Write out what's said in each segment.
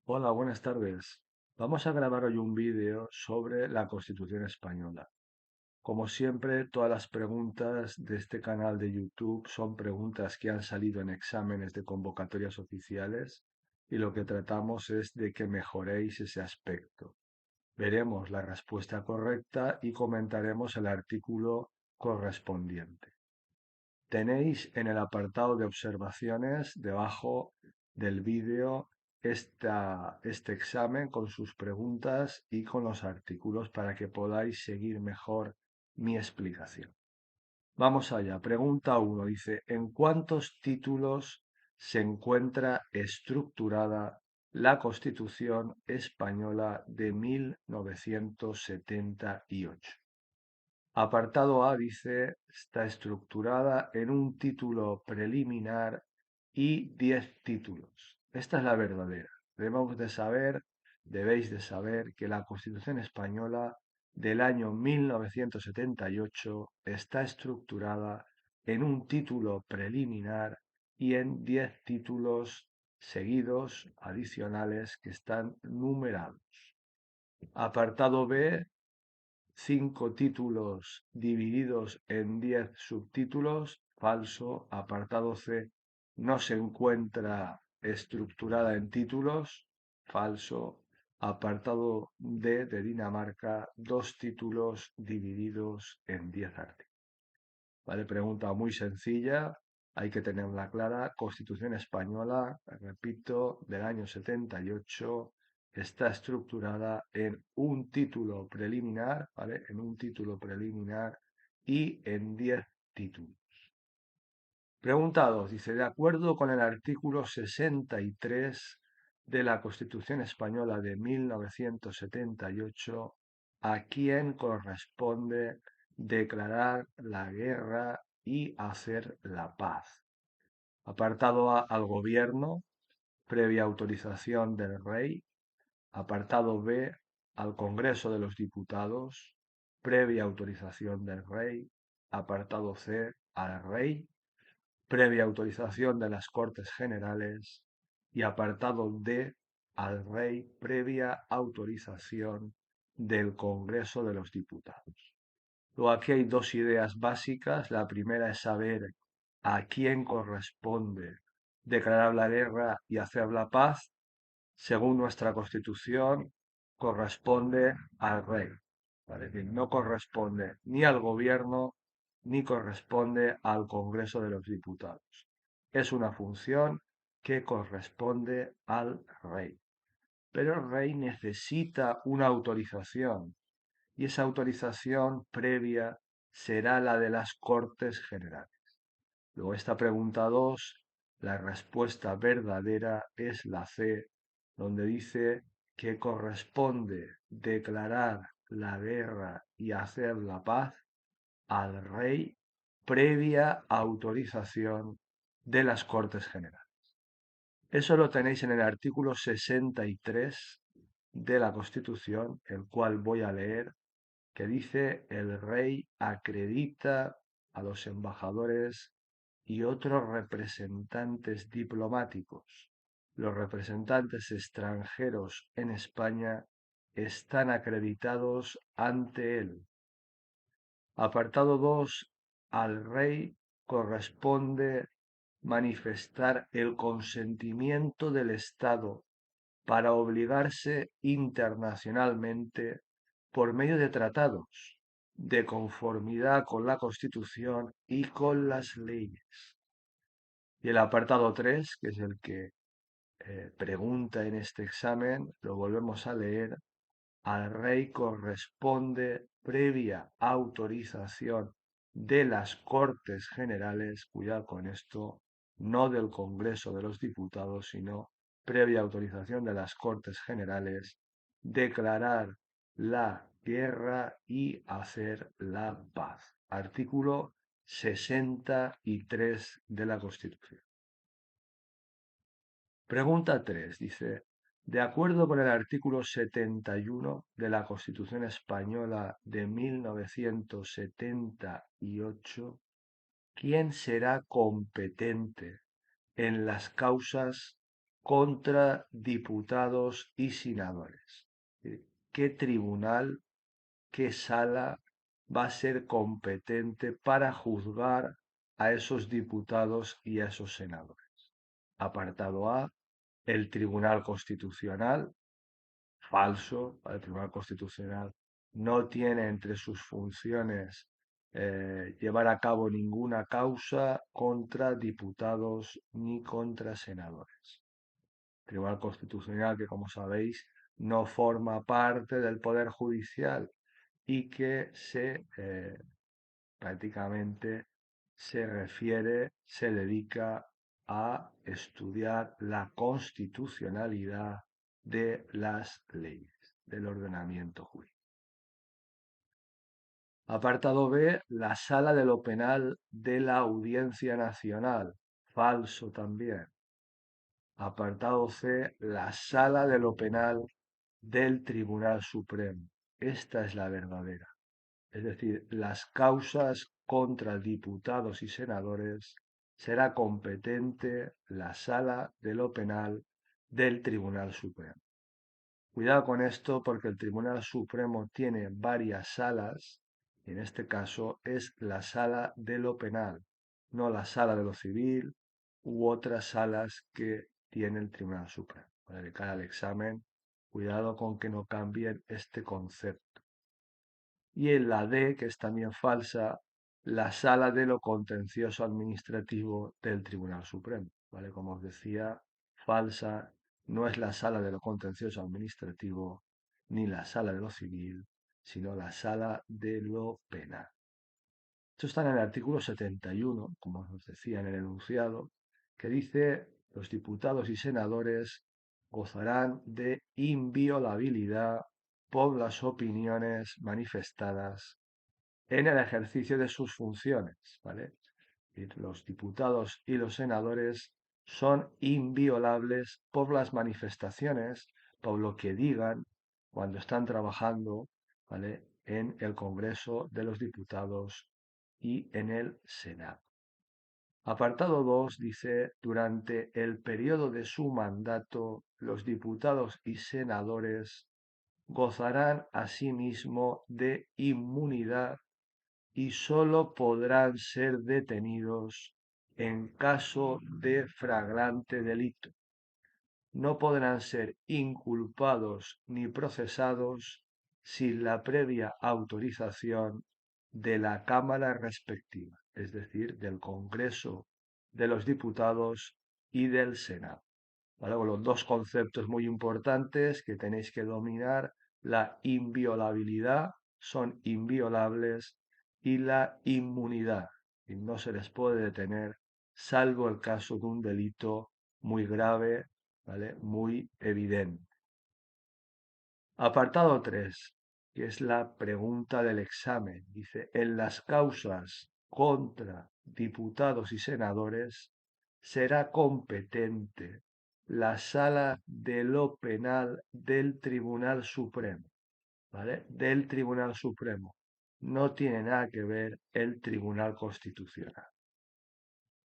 Hola, buenas tardes. Vamos a grabar hoy un vídeo sobre la Constitución española. Como siempre, todas las preguntas de este canal de YouTube son preguntas que han salido en exámenes de convocatorias oficiales y lo que tratamos es de que mejoréis ese aspecto. Veremos la respuesta correcta y comentaremos el artículo correspondiente. Tenéis en el apartado de observaciones debajo del vídeo este examen con sus preguntas y con los artículos para que podáis seguir mejor mi explicación. Vamos allá. Pregunta 1. Dice, ¿en cuántos títulos se encuentra estructurada la Constitución española de 1978? Apartado A dice, está estructurada en un título preliminar y 10 títulos. Esta es la verdadera. Debéis de saber que la Constitución española del año 1978 está estructurada en un título preliminar y en 10 títulos seguidos adicionales que están numerados. Apartado B, 5 títulos divididos en 10 subtítulos, falso. Apartado C, no se encuentra estructurada en títulos, falso. Apartado D de Dinamarca, 2 títulos divididos en 10 artículos. ¿Vale? Pregunta muy sencilla, hay que tenerla clara. Constitución española, repito, del año 78, está estructurada en un título preliminar, ¿vale? En un título preliminar y en 10 títulos. Pregunta 2. Dice, de acuerdo con el artículo 63 de la Constitución española de 1978, ¿a quién corresponde declarar la guerra y hacer la paz? Apartado A, al gobierno, previa autorización del rey. Apartado B, al Congreso de los Diputados, previa autorización del rey. Apartado C, al rey, previa autorización de las Cortes Generales. Y apartado D, al rey, previa autorización del Congreso de los Diputados. Luego aquí hay dos ideas básicas. La primera es saber a quién corresponde declarar la guerra y hacer la paz. Según nuestra Constitución, corresponde al rey. ¿Vale? Es decir, no corresponde ni al gobierno ni corresponde al Congreso de los Diputados. Es una función que corresponde al rey. Pero el rey necesita una autorización y esa autorización previa será la de las Cortes Generales. Luego, esta pregunta 2, la respuesta verdadera es la C, donde dice que corresponde declarar la guerra y hacer la paz al rey previa autorización de las Cortes Generales. Eso lo tenéis en el artículo 63 de la Constitución, el cual voy a leer, que dice: el rey acredita a los embajadores y otros representantes diplomáticos. Los representantes extranjeros en España están acreditados ante él. Apartado 2. Al rey corresponde manifestar el consentimiento del Estado para obligarse internacionalmente por medio de tratados, de conformidad con la Constitución y con las leyes. Y el apartado 3, que es el que pregunta en este examen, lo volvemos a leer: al rey corresponde previa autorización de las Cortes Generales, cuidado con esto, no del Congreso de los Diputados, sino previa autorización de las Cortes Generales, declarar la guerra y hacer la paz. Artículo 63 de la Constitución. Pregunta 3. Dice, de acuerdo con el artículo 71 de la Constitución Española de 1978, ¿quién será competente en las causas contra diputados y senadores. ¿Qué tribunal, qué sala va a ser competente para juzgar a esos diputados y a esos senadores? Apartado A, el Tribunal Constitucional. Falso. El Tribunal Constitucional no tiene entre sus funciones llevar a cabo ninguna causa contra diputados ni contra senadores. Tribunal Constitucional que, como sabéis, no forma parte del Poder Judicial y que prácticamente se dedica a estudiar la constitucionalidad de las leyes, del ordenamiento jurídico. Apartado B, la Sala de lo Penal de la Audiencia Nacional. Falso también. Apartado C, la Sala de lo Penal del Tribunal Supremo. Esta es la verdadera. Es decir, las causas contra diputados y senadores será competente la Sala de lo Penal del Tribunal Supremo. Cuidado con esto porque el Tribunal Supremo tiene varias salas, y en este caso es la Sala de lo Penal, no la Sala de lo Civil u otras salas que tiene el Tribunal Supremo. Para de cara al examen, cuidado con que no cambien este concepto. Y en la D, que es también falsa, la Sala de lo Contencioso Administrativo del Tribunal Supremo. ¿Vale? Como os decía, falsa no es la Sala de lo Contencioso Administrativo ni la Sala de lo Civil, sino la Sala de lo Penal. Esto está en el artículo 71, como os decía en el enunciado, que dice: los diputados y senadores gozarán de inviolabilidad por las opiniones manifestadas en el ejercicio de sus funciones, ¿vale? Los diputados y los senadores son inviolables por las manifestaciones, por lo que digan cuando están trabajando, ¿vale?, en el Congreso de los Diputados y en el Senado. Apartado 2 dice: durante el periodo de su mandato, los diputados y senadores gozarán asimismo de inmunidad y sólo podrán ser detenidos en caso de flagrante delito. No podrán ser inculpados ni procesados sin la previa autorización de la Cámara respectiva, es decir, del Congreso de los Diputados y del Senado. ¿Vale? Los dos conceptos muy importantes que tenéis que dominar: la inviolabilidad, son inviolables, y la inmunidad, y no se les puede detener salvo el caso de un delito muy grave, ¿vale?, muy evidente. Apartado 3, que es la pregunta del examen, dice: en las causas contra diputados y senadores será competente la Sala de lo Penal del Tribunal Supremo, ¿vale? Del Tribunal Supremo. No tiene nada que ver el Tribunal Constitucional.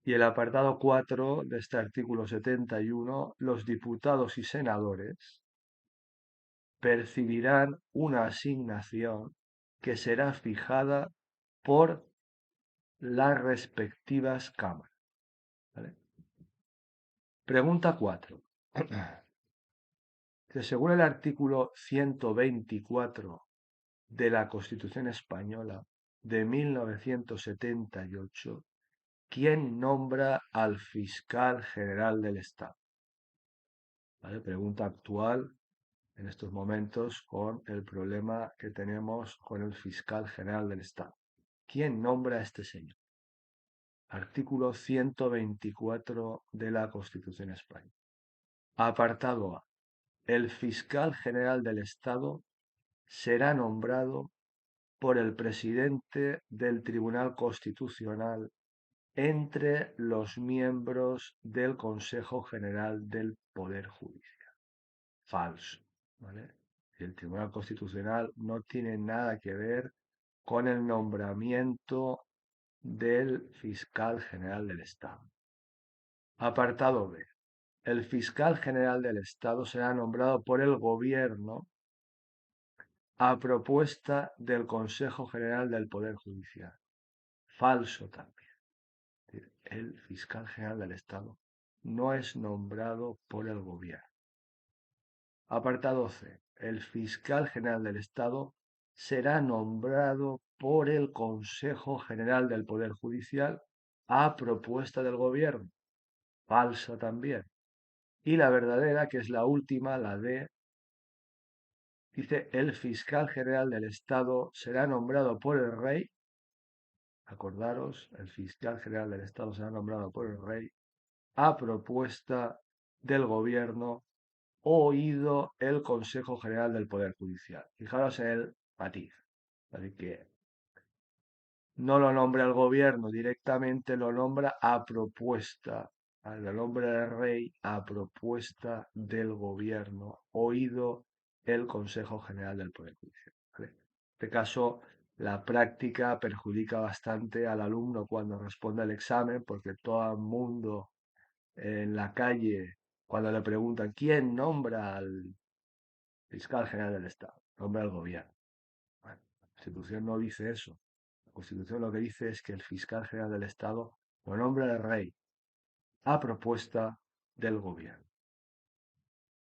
Y el apartado 4 de este artículo 71, los diputados y senadores percibirán una asignación que será fijada por las respectivas cámaras, ¿vale? Pregunta 4. Que según el artículo 124 de la Constitución Española de 1978, ¿quién nombra al fiscal general del Estado? ¿Vale? Pregunta actual en estos momentos con el problema que tenemos con el fiscal general del Estado. ¿Quién nombra a este señor? Artículo 124 de la Constitución Española. Apartado A. El fiscal general del Estado será nombrado por el presidente del Tribunal Constitucional entre los miembros del Consejo General del Poder Judicial. Falso, ¿vale? El Tribunal Constitucional no tiene nada que ver con el nombramiento del fiscal general del Estado. Apartado B. el fiscal general del Estado será nombrado por el Gobierno a propuesta del Consejo General del Poder Judicial. Falso también. El fiscal general del Estado no es nombrado por el Gobierno. Apartado C. El fiscal general del Estado será nombrado por el Consejo General del Poder Judicial a propuesta del Gobierno. Falsa también. Y la verdadera, que es la última, la D, dice, el fiscal general del Estado será nombrado por el rey. Acordaros, el fiscal general del Estado será nombrado por el rey a propuesta del Gobierno, oído el Consejo General del Poder Judicial. Fijaros en el matiz. Así que no lo nombra el gobierno directamente, lo nombra a propuesta, lo nombra el rey a propuesta del gobierno, oído el Consejo General del Poder Judicial. ¿Vale? En este caso, la práctica perjudica bastante al alumno cuando responde al examen, porque todo el mundo en la calle, cuando le preguntan quién nombra al fiscal general del Estado, nombra al gobierno. Bueno, la Constitución no dice eso. La Constitución lo que dice es que el fiscal general del Estado lo nombra el rey a propuesta del gobierno.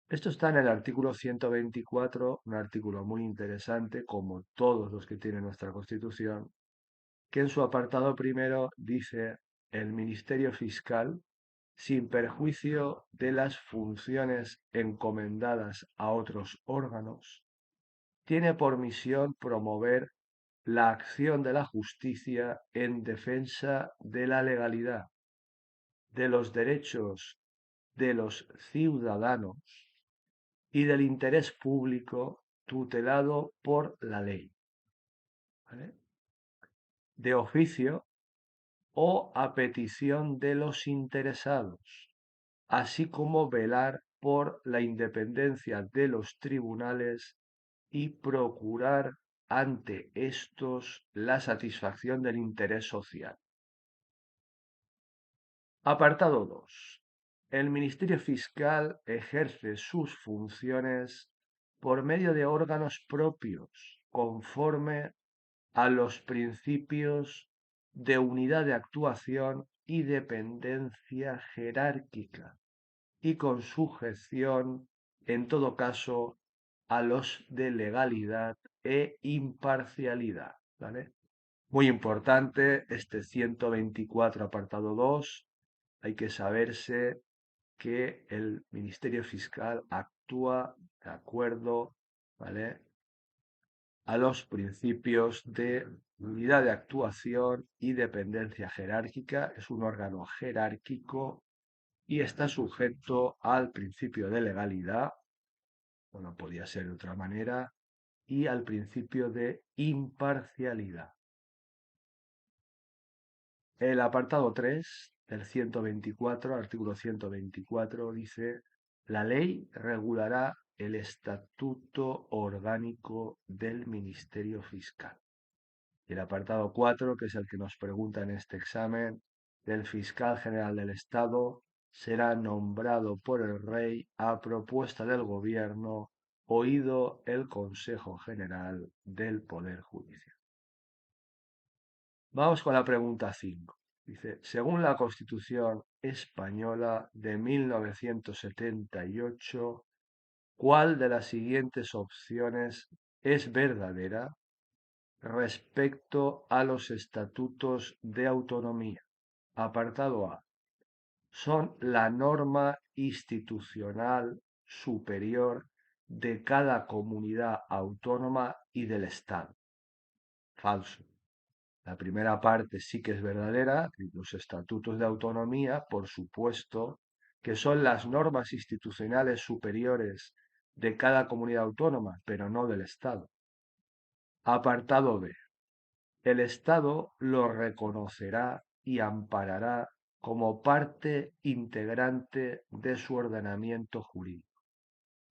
Esto está en el artículo 124, un artículo muy interesante, como todos los que tiene nuestra Constitución, que en su apartado primero dice el Ministerio Fiscal, sin perjuicio de las funciones encomendadas a otros órganos, tiene por misión promover la acción de la justicia en defensa de la legalidad, de los derechos de los ciudadanos y del interés público tutelado por la ley, ¿vale? De oficio o a petición de los interesados, así como velar por la independencia de los tribunales y procurar ante estos la satisfacción del interés social. Apartado 2. El Ministerio Fiscal ejerce sus funciones por medio de órganos propios, conforme a los principios de unidad de actuación y dependencia jerárquica, y con sujeción, en todo caso, a los de legalidad e imparcialidad. ¿Vale? Muy importante este 124 apartado 2. Hay que saberse que el Ministerio Fiscal actúa de acuerdo, ¿vale?, a los principios de unidad de actuación y dependencia jerárquica. Es un órgano jerárquico y está sujeto al principio de legalidad, o no podía ser de otra manera, y al principio de imparcialidad. El apartado 3 del 124, artículo 124, dice: la ley regulará el estatuto orgánico del Ministerio Fiscal. Y el apartado 4, que es el que nos pregunta en este examen, del fiscal general del Estado, será nombrado por el rey a propuesta del gobierno, oído el Consejo General del Poder Judicial. Vamos con la pregunta 5. Dice, según la Constitución Española de 1978, ¿cuál de las siguientes opciones es verdadera respecto a los estatutos de autonomía? Apartado A. Son la norma institucional superior de cada comunidad autónoma y del Estado. Falso. La primera parte sí que es verdadera, los estatutos de autonomía, por supuesto, que son las normas institucionales superiores de cada comunidad autónoma, pero no del Estado. Apartado B. El Estado lo reconocerá y amparará como parte integrante de su ordenamiento jurídico.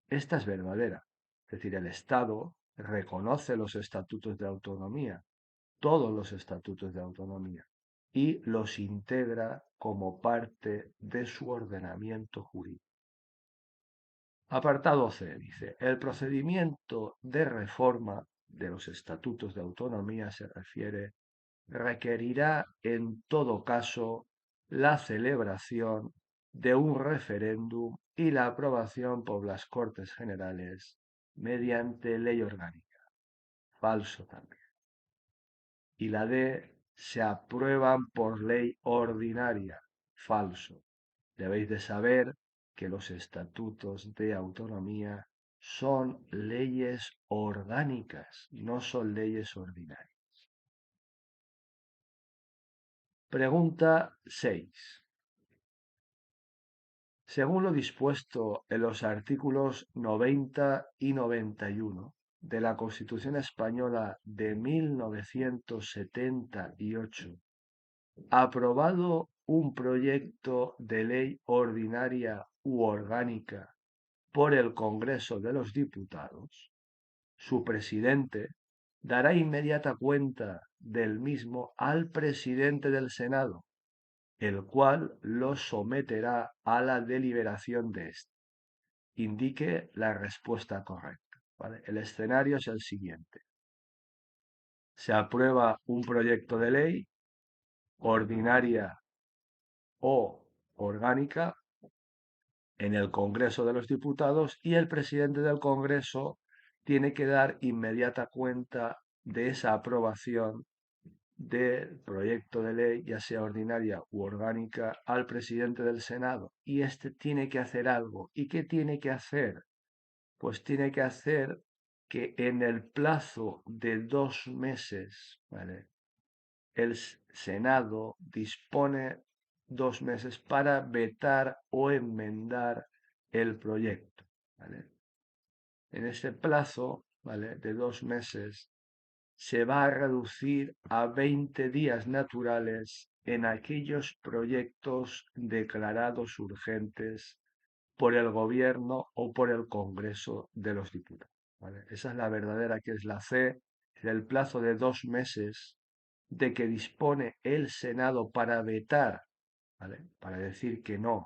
Esta es verdadera. Es decir, el Estado reconoce los estatutos de autonomía, todos los estatutos de autonomía, y los integra como parte de su ordenamiento jurídico. Apartado C dice, el procedimiento de reforma de los estatutos de autonomía se refiere, requerirá en todo caso la celebración de un referéndum y la aprobación por las Cortes Generales mediante ley orgánica. Falso también. Y la D, se aprueban por ley ordinaria. Falso. Debéis de saber que los estatutos de autonomía son leyes orgánicas, no son leyes ordinarias. Pregunta 6. Según lo dispuesto en los artículos 90 y 91 de la Constitución Española de 1978, aprobado un proyecto de ley ordinaria u orgánica por el Congreso de los Diputados, su presidente dará inmediata cuenta del mismo al presidente del Senado, el cual lo someterá a la deliberación de éste. Indique la respuesta correcta. ¿Vale? El escenario es el siguiente. Se aprueba un proyecto de ley ordinaria o orgánica en el Congreso de los Diputados y el presidente del Congreso tiene que dar inmediata cuenta de esa aprobación del proyecto de ley, ya sea ordinaria u orgánica, al presidente del Senado. Y este tiene que hacer algo. ¿Y qué tiene que hacer? Pues tiene que hacer que en el plazo de 2 meses, ¿vale? El Senado dispone 2 meses para vetar o enmendar el proyecto, ¿vale? En ese plazo, ¿vale?, de 2 meses, se va a reducir a 20 días naturales en aquellos proyectos declarados urgentes por el Gobierno o por el Congreso de los Diputados, ¿vale? Esa es la verdadera, que es la C, del plazo de 2 meses de que dispone el Senado para vetar, ¿vale?, para decir que no.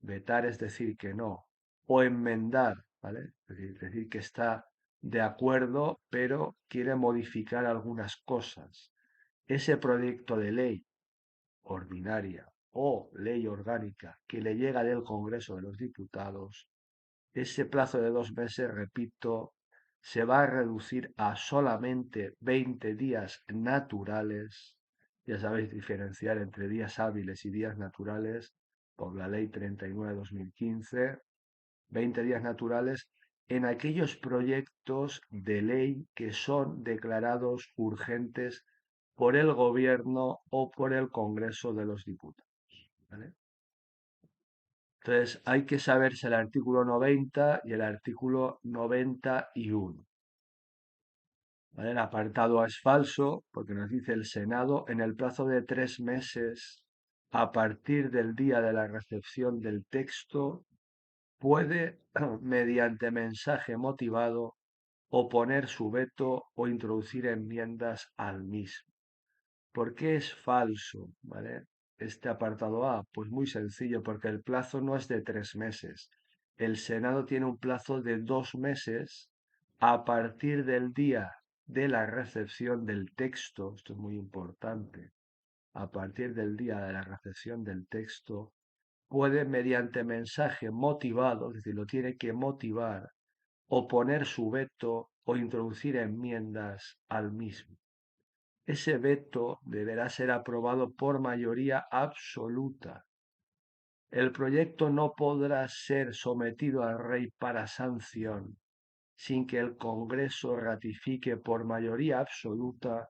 Vetar es decir que no. O enmendar, ¿vale? Es decir que está de acuerdo, pero quiere modificar algunas cosas. Ese proyecto de ley ordinaria o ley orgánica que le llega del Congreso de los Diputados, ese plazo de 2 meses, repito, se va a reducir a solamente 20 días naturales. Ya sabéis diferenciar entre días hábiles y días naturales por la Ley 39/2015. 20 días naturales en aquellos proyectos de ley que son declarados urgentes por el Gobierno o por el Congreso de los Diputados, ¿vale? Entonces hay que saberse el artículo 90 y el artículo 91. ¿Vale? El apartado A es falso porque nos dice el Senado en el plazo de 3 meses a partir del día de la recepción del texto puede, mediante mensaje motivado, oponer su veto o introducir enmiendas al mismo. ¿Por qué es falso? ¿Vale? Este apartado A, pues muy sencillo, porque el plazo no es de 3 meses. El Senado tiene un plazo de 2 meses a partir del día de la recepción del texto. Esto es muy importante. A partir del día de la recepción del texto, puede, mediante mensaje motivado, es decir, lo tiene que motivar, oponer su veto o introducir enmiendas al mismo. Ese veto deberá ser aprobado por mayoría absoluta. El proyecto no podrá ser sometido al Rey para sanción sin que el Congreso ratifique por mayoría absoluta,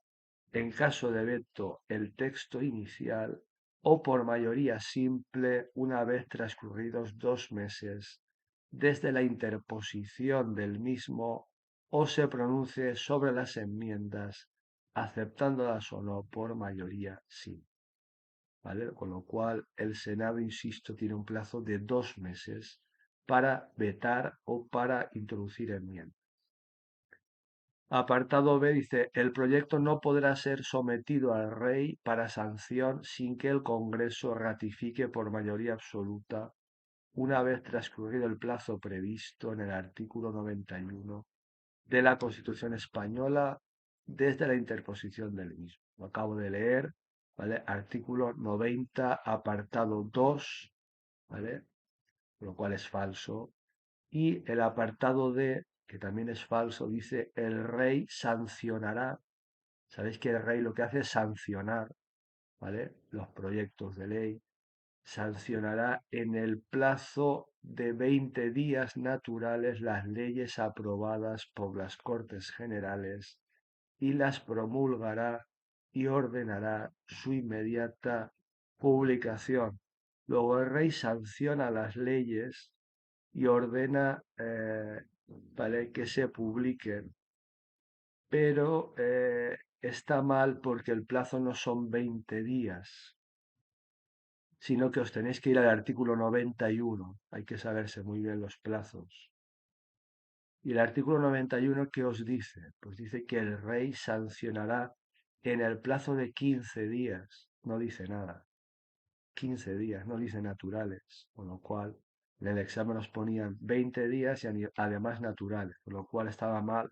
en caso de veto, el texto inicial o por mayoría simple una vez transcurridos 2 meses desde la interposición del mismo o se pronuncie sobre las enmiendas, aceptándolas o no por mayoría simple. ¿Vale? Con lo cual, el Senado, insisto, tiene un plazo de 2 meses para vetar o para introducir enmiendas. Apartado B dice, el proyecto no podrá ser sometido al Rey para sanción sin que el Congreso ratifique por mayoría absoluta una vez transcurrido el plazo previsto en el artículo 91 de la Constitución española desde la interposición del mismo. Lo acabo de leer, ¿vale? Artículo 90, apartado 2, ¿vale? Lo cual es falso. Y el apartado D, que también es falso, dice el rey sancionará. Sabéis que el rey lo que hace es sancionar, ¿vale? Los proyectos de ley. Sancionará en el plazo de 20 días naturales las leyes aprobadas por las Cortes Generales y las promulgará y ordenará su inmediata publicación. Luego el rey sanciona las leyes y ordena, ¿vale?, que se publiquen, pero está mal porque el plazo no son 20 días, sino que os tenéis que ir al artículo 91. Hay que saberse muy bien los plazos. ¿Y el artículo 91 qué os dice? Pues dice que el rey sancionará en el plazo de 15 días. No dice nada. 15 días, no dice naturales. Con lo cual, en el examen nos ponían 20 días y además naturales. Con lo cual estaba mal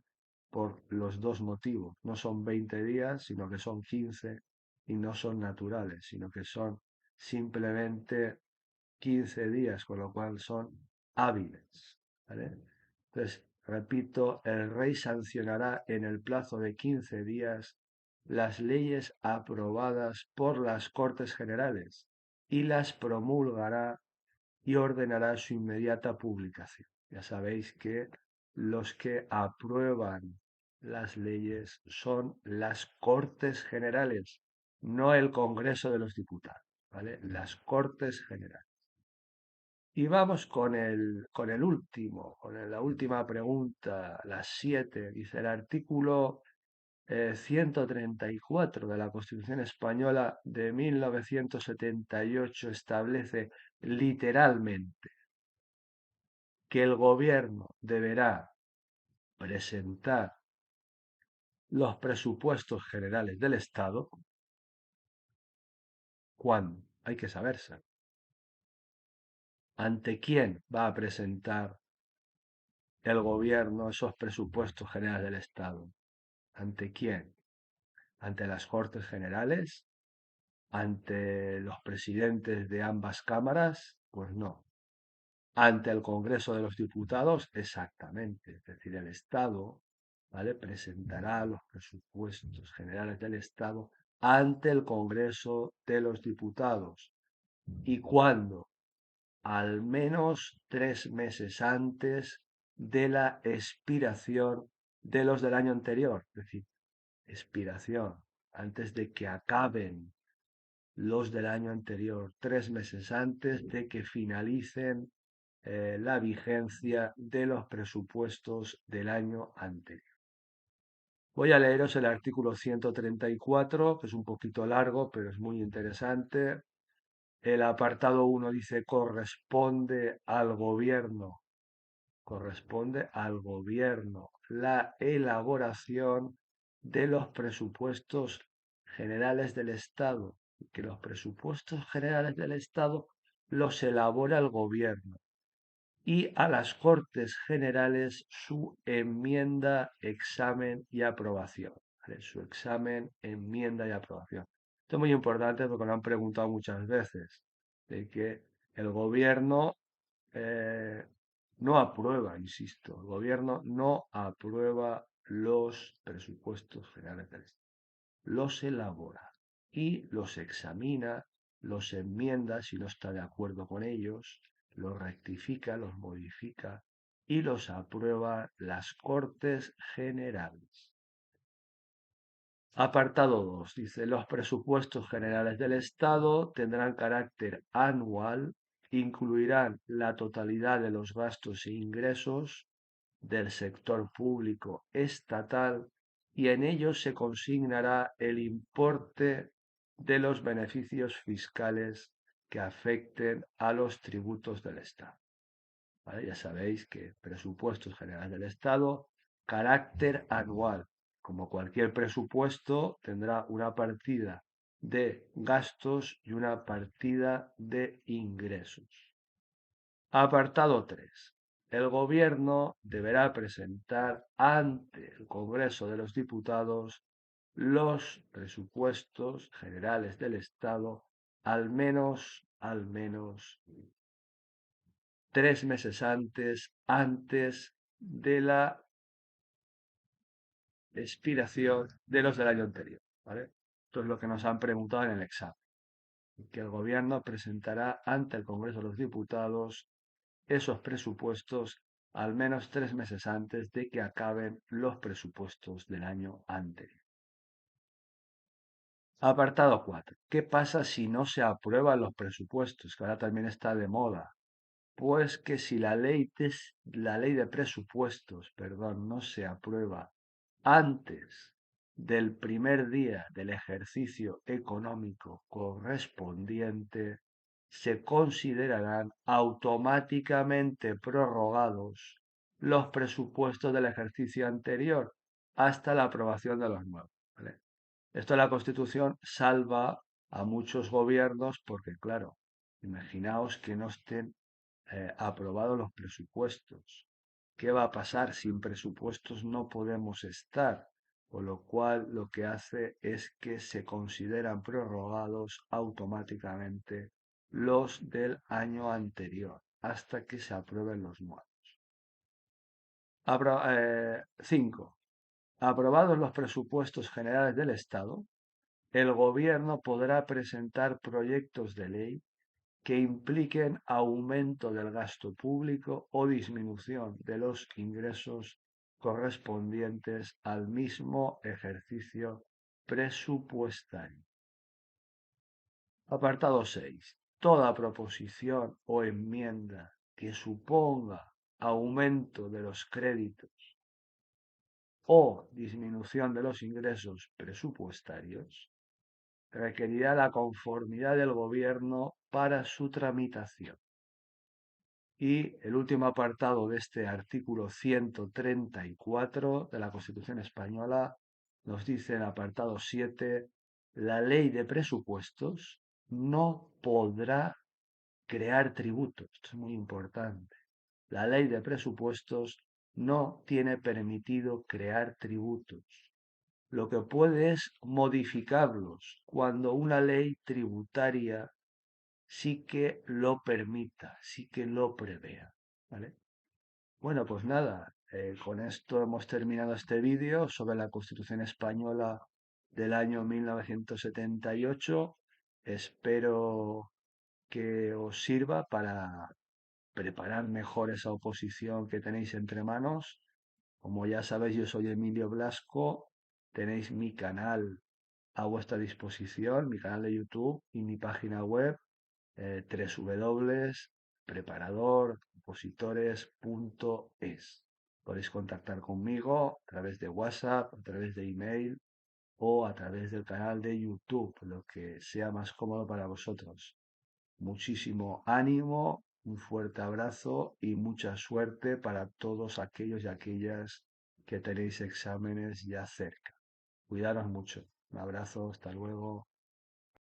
por los dos motivos. No son 20 días, sino que son 15 y no son naturales, sino que son simplemente 15 días, con lo cual son hábiles. ¿Vale? Entonces, repito, el rey sancionará en el plazo de 15 días las leyes aprobadas por las Cortes Generales y las promulgará y ordenará su inmediata publicación. Ya sabéis que los que aprueban las leyes son las Cortes Generales, no el Congreso de los Diputados, ¿vale? Las Cortes Generales. Y vamos con el último, la última pregunta, las 7. Dice el artículo 134 de la Constitución Española de 1978 establece literalmente que el gobierno deberá presentar los presupuestos generales del Estado. ¿Cuándo? Hay que saberse. ¿Ante quién va a presentar el gobierno esos presupuestos generales del Estado? ¿Ante quién? ¿Ante las Cortes Generales? ¿Ante los presidentes de ambas cámaras? Pues no. ¿Ante el Congreso de los Diputados? Exactamente. Es decir, el Estado, ¿vale?, presentará los presupuestos generales del Estado ante el Congreso de los Diputados. ¿Y cuándo? Al menos 3 meses antes de la expiración de los del año anterior. Es decir, expiración, antes de que acaben los del año anterior, 3 meses antes de que finalicen la vigencia de los presupuestos del año anterior. Voy a leeros el artículo 134, que es un poquito largo, pero es muy interesante. El apartado 1 dice corresponde al gobierno la elaboración de los presupuestos generales del Estado, que los presupuestos generales del Estado los elabora el gobierno, y a las Cortes Generales su enmienda, examen y aprobación. ¿Vale? Su examen, enmienda y aprobación. Esto es muy importante porque lo han preguntado muchas veces, de que el gobierno no aprueba, insisto, el gobierno no aprueba los presupuestos generales del Estado. Los elabora y los examina, los enmienda si no está de acuerdo con ellos, los rectifica, los modifica y los aprueba las Cortes Generales. Apartado 2. Dice, los presupuestos generales del Estado tendrán carácter anual, incluirán la totalidad de los gastos e ingresos del sector público estatal y en ellos se consignará el importe de los beneficios fiscales que afecten a los tributos del Estado. ¿Vale? Ya sabéis que presupuestos generales del Estado, carácter anual. Como cualquier presupuesto, tendrá una partida de gastos y una partida de ingresos. Apartado 3. El Gobierno deberá presentar ante el Congreso de los Diputados los presupuestos generales del Estado al menos 3 meses antes de la expiración de los del año anterior, ¿vale? Esto es lo que nos han preguntado en el examen, que el Gobierno presentará ante el Congreso de los Diputados esos presupuestos al menos 3 meses antes de que acaben los presupuestos del año anterior. Apartado 4. ¿Qué pasa si no se aprueban los presupuestos? Que ahora también está de moda. Pues que si la ley de presupuestos, perdón, no se aprueba antes del primer día del ejercicio económico correspondiente, se considerarán automáticamente prorrogados los presupuestos del ejercicio anterior hasta la aprobación de los nuevos. ¿Vale? Esto de la Constitución salva a muchos gobiernos porque, claro, imaginaos que no estén aprobados los presupuestos. ¿Qué va a pasar? Sin presupuestos no podemos estar, con lo cual lo que hace es que se consideran prorrogados automáticamente los del año anterior hasta que se aprueben los nuevos. 5. Aprobados los presupuestos generales del Estado, el Gobierno podrá presentar proyectos de ley que impliquen aumento del gasto público o disminución de los ingresos correspondientes al mismo ejercicio presupuestario. Apartado 6. Toda proposición o enmienda que suponga aumento de los créditos o disminución de los ingresos presupuestarios requerirá la conformidad del Gobierno para su tramitación. Y el último apartado de este artículo 134 de la Constitución española nos dice en el apartado 7, la ley de presupuestos no podrá crear tributos. Esto es muy importante. La ley de presupuestos no tiene permitido crear tributos. Lo que puede es modificarlos cuando una ley tributaria sí que lo permita, sí que lo prevea. ¿Vale? Bueno, pues nada, con esto hemos terminado este vídeo sobre la Constitución Española del año 1978. Espero que os sirva para preparar mejor esa oposición que tenéis entre manos. Como ya sabéis, yo soy Emilio Blasco. Tenéis mi canal a vuestra disposición, mi canal de YouTube y mi página web www.preparadorcompositores.es. Podéis contactar conmigo a través de WhatsApp, a través de email o a través del canal de YouTube, lo que sea más cómodo para vosotros. Muchísimo ánimo, un fuerte abrazo y mucha suerte para todos aquellos y aquellas que tenéis exámenes ya cerca. Cuidaros mucho. Un abrazo, hasta luego.